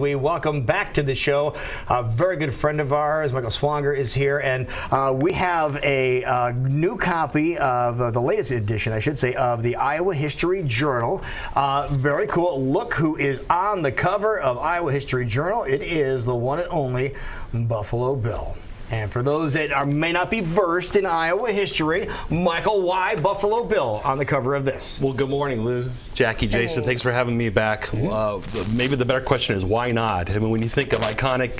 We welcome back to the show a very good friend of ours, Michael Swanger, is here, and we have a new copy of the latest edition, I should say, of the Iowa History Journal. Very cool. Look who is on the cover of Iowa History Journal. It is the one and only Buffalo Bill. And for those that may not be versed in Iowa history, Michael, why Buffalo Bill on the cover of this? Well, good morning, Lou, Jackie, Jason. Thanks for having me back. Maybe the better question is, why not? I mean, when you think of iconic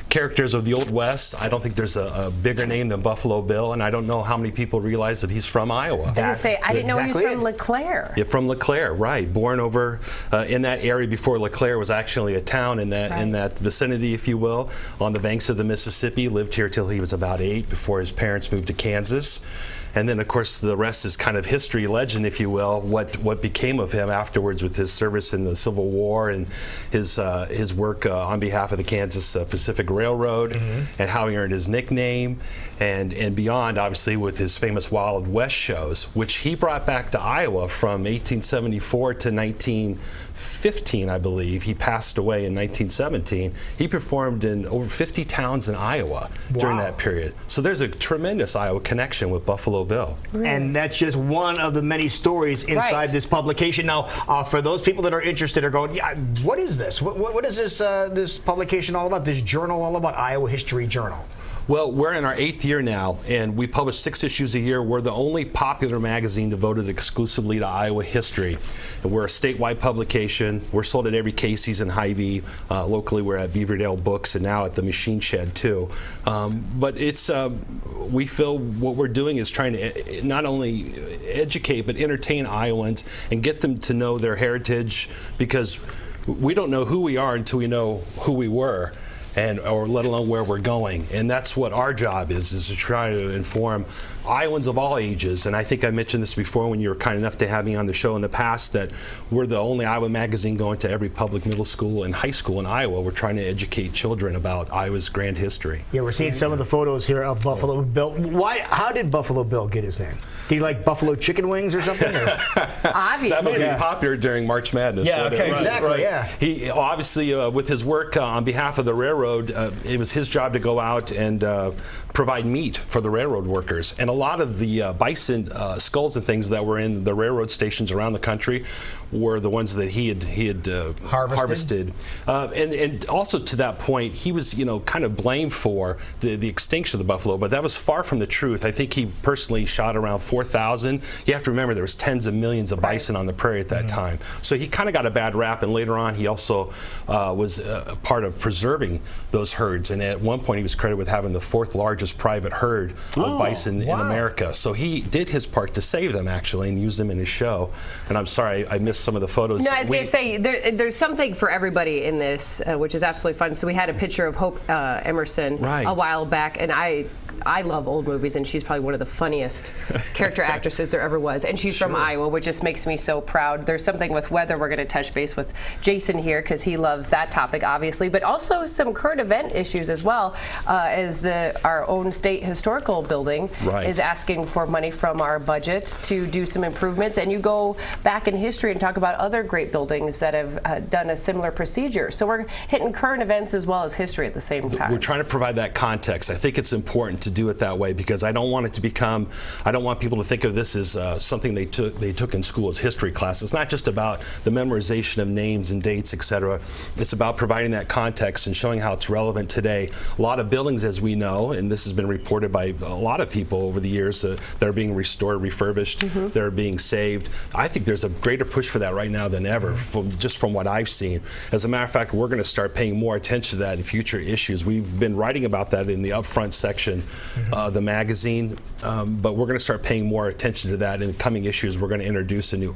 characters of the Old West, I don't think there's a bigger name than Buffalo Bill, and I don't know how many people realize that he's from Iowa. I was going to say, I didn't know he was from LeClaire. Yeah, from LeClaire, right. Born over in that area before LeClaire was actually a town in that vicinity, if you will, on the banks of the Mississippi. Lived here till he was about 8 before his parents moved to Kansas. And then, of course, the rest is kind of history legend, if you will, what became of him afterwards with his service in the Civil War and his work on behalf of the Kansas Pacific Railroad, and how he earned his nickname, and beyond, obviously, with his famous Wild West shows, which he brought back to Iowa from 1874 to 1915, I believe. He passed away in 1917. He performed in over 50 towns in Iowa during that period. So there's a tremendous Iowa connection with Buffalo Bill. And that's just one of the many stories inside this publication. Now, for those people that are interested are going, yeah, what is this? What is this this publication all about, this journal all about, Iowa History Journal? Well, we're in our 8th year now, and we publish 6 issues a year. We're the only popular magazine devoted exclusively to Iowa history. And we're a statewide publication. We're sold at every Casey's and Hy-Vee. Locally, we're at Beaverdale Books, and now at the Machine Shed, too. But it's we feel what we're doing is trying to not only educate, but entertain Iowans and get them to know their heritage, because we don't know who we are until we know who we were, or let alone where we're going. And that's what our job is to try to inform Iowans of all ages. And I think I mentioned this before when you were kind enough to have me on the show in the past, that we're the only Iowa magazine going to every public middle school and high school in Iowa. We're trying to educate children about Iowa's grand history. Yeah, we're seeing some of the photos here of Buffalo Bill. How did Buffalo Bill get his name? Did he like buffalo chicken wings or something? Obviously. That would be popular during March Madness. Yeah, okay, exactly, yeah. He obviously, with his work on behalf of the railroad, it was his job to go out and provide meat for the railroad workers. And a lot of the bison skulls and things that were in the railroad stations around the country were the ones that he had harvested. And also, to that point, he was kind of blamed for the extinction of the buffalo, but that was far from the truth. I think he personally shot around 4,000. You have to remember there was tens of millions of bison on the prairie at that time. So he kind of got a bad rap, and later on he also was a part of preserving those herds. And at one point he was credited with having the 4th largest private herd of bison in America. So he did his part to save them, actually, and used them in his show. And I'm sorry I missed some of the photos. No, I was going to say, there's something for everybody in this, which is absolutely fun. So we had a picture of Hope Emerson a while back, and I love old movies, and she's probably one of the funniest character actresses there ever was. And she's from Iowa, which just makes me so proud. There's something with weather we're going to touch base with Jason here, because he loves that topic, obviously, but also some current event issues as well, as our own state historical building is asking for money from our budget to do some improvements. And you go back in history and talk about other great buildings that have done a similar procedure. So we're hitting current events as well as history at the same time. We're trying to provide that context. I think it's important to do it that way, because I don't want it to become, I don't want people to think of this as something they took in school as history class. It's not just about the memorization of names and dates, etc. It's about providing that context and showing how it's relevant today. A lot of buildings, as we know, and this has been reported by a lot of people over the years, that are being restored, refurbished, they're being saved. I think there's a greater push for that right now than ever, just from what I've seen. As a matter of fact, we're going to start paying more attention to that in future issues. We've been writing about that in the upfront section of the magazine, but we're going to start paying more attention to that in the coming issues. We're going to introduce a new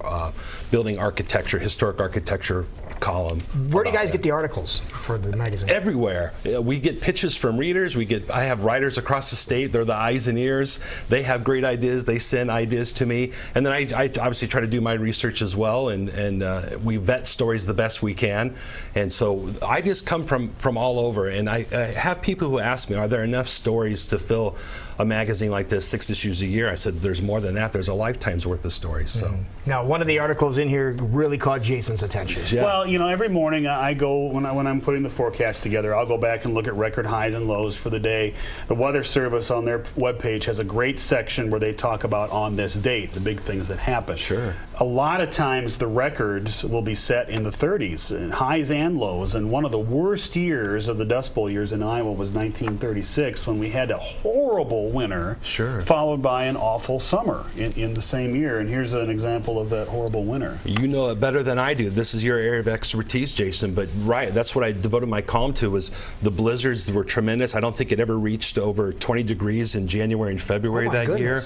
building architecture, historic architecture column. Where do you guys get the articles for the magazine? Everywhere. We get pitches from readers. I have writers across the state. They're the eyes and ears. They have great ideas. They send ideas to me, and then I obviously try to do my research as well, and we vet stories the best we can. And so ideas come from all over, and I have people who ask me, are there enough stories to fill a magazine like this, 6 issues a year. I said, there's more than that. There's a lifetime's worth of stories. So now, one of the articles in here really caught Jason's attention. Yeah. Well, you know, every morning I go, when I'm putting the forecast together, I'll go back and look at record highs and lows for the day. The Weather Service on their webpage has a great section where they talk about on this date, the big things that happen. Sure. A lot of times the records will be set in the 30s, highs and lows, and one of the worst years of the Dust Bowl years in Iowa was 1936, when we had a horrible winter, Sure, followed by an awful summer in the same year. And here's an example of that horrible winter. You know it better than I do. This is your area of expertise, Jason, but right, that's what I devoted my column to, was the blizzards were tremendous. I don't think it ever reached over 20 degrees in January and February that year.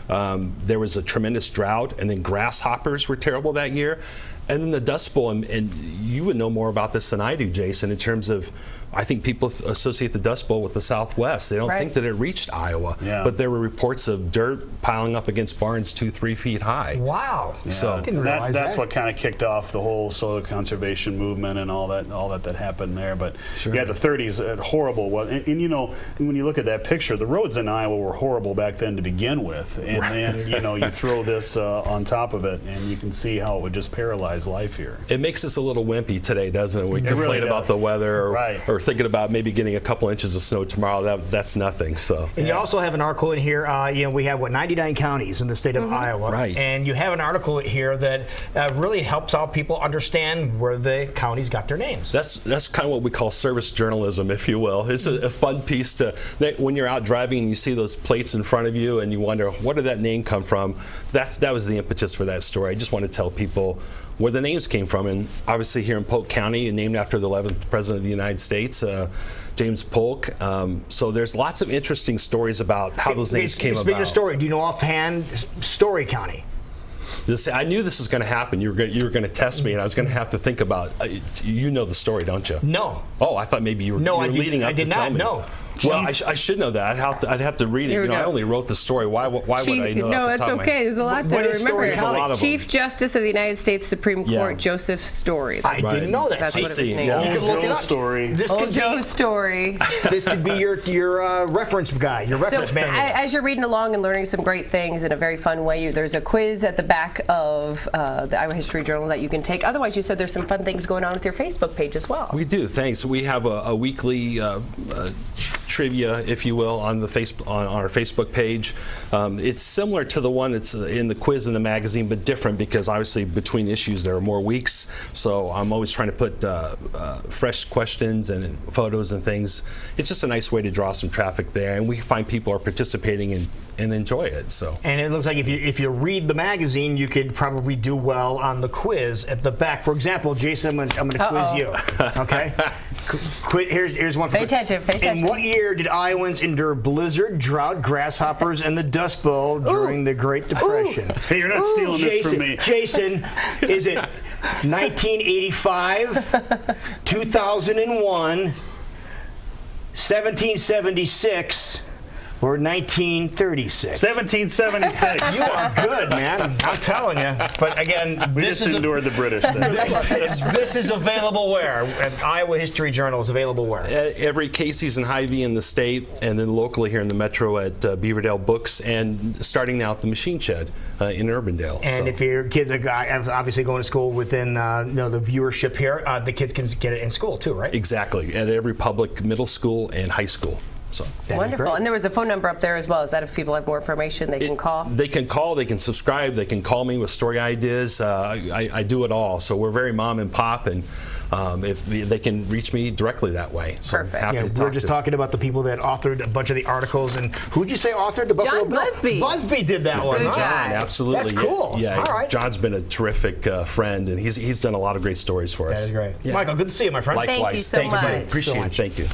There was a tremendous drought, and then grasshoppers were terrible that year. And then the Dust Bowl, and you would know more about this than I do, Jason, in terms of, I think people associate the Dust Bowl with the Southwest. They don't think that it reached Iowa, but there were reports of dirt piling up against barns 2-3 feet high. Wow! Yeah. So I didn't realize that's what kind of kicked off the whole soil conservation movement and all that happened there. But yeah, the 30s, horrible. And you know, when you look at that picture, the roads in Iowa were horrible back then to begin with, and then you know, you throw this on top of it, and you can see how it would just paralyze life here. It makes us a little wimpy today, doesn't it? We complain really about the weather, or or thinking about maybe getting a couple inches of snow tomorrow. That's nothing. So. And you also have an article in here. You know, we have 99 counties in the state of Iowa, right? And you have an article here that really helps out people understand where the counties got their names. That's kind of what we call service journalism, if you will. It's a fun piece to, when you're out driving and you see those plates in front of you and you wonder, where did that name come from? That was the impetus for that story. I just want to tell people where the names came from, and obviously here in Polk County, named after the 11th President of the United States, James Polk. So there's lots of interesting stories about how those names came about. Speaking of story, do you know offhand Story County? I knew this was going to happen. You were going to test me, and I was going to have to think about. You know the story, don't you? No. Oh, I thought maybe you were leading up to tell me. I did not know. Well, I should know that. I'd have to read it. You know, I only wrote the story. Why would I know? No, that's okay. There's a lot to remember. There's a lot of Chief Justice of the United States Supreme Court, Joseph Story. I didn't know that. That's what it was named. You could look it up. Old Joe's Story. This could be your reference guide, your reference manual. As you're reading along and learning some great things in a very fun way, there's a quiz at the back of the Iowa History Journal that you can take. Otherwise, you said there's some fun things going on with your Facebook page as well. We do. Thanks. We have a weekly trivia, if you will, on our Facebook page. It's similar to the one that's in the quiz in the magazine, but different because obviously between issues there are more weeks. So I'm always trying to put fresh questions and photos and things. It's just a nice way to draw some traffic there, and we find people are participating and enjoy it. So. And it looks like if you read the magazine, you could probably do well on the quiz at the back. For example, Jason, I'm going to quiz you. Okay. Here's one. Pay attention. In what year did Iowans endure blizzard, drought, grasshoppers, and the Dust Bowl during the Great Depression? Hey, you're not stealing this from me. Jason, is it 1985, 2001, 1776, or 1936? 1776. You are good, man. I'm telling you. But again, we just endured the British. This is available where? Iowa History Journal is available where? Every Casey's and Hy-Vee in the state, and then locally here in the metro at Beaverdale Books, and starting now at the Machine Shed in Urbandale. And if your kids are obviously going to school within the viewership here, the kids can get it in school too, right? Exactly. At every public middle school and high school. So wonderful. And there was a phone number up there as well. Is that if people have more information, they can call? They can call, they can subscribe, they can call me with story ideas. I do it all. So we're very mom and pop, and if they can reach me directly that way. So perfect. I'm happy to we're just talking about the people that authored a bunch of the articles. And who'd you say authored the Buffalo Bill? Busby. Busby did that one. Good John, absolutely. That's cool. Yeah, all right. John's been a terrific friend, and he's done a lot of great stories for us. That is great. Yeah. Michael, good to see you, my friend. Likewise. Thank you so much. Appreciate it. Thank you.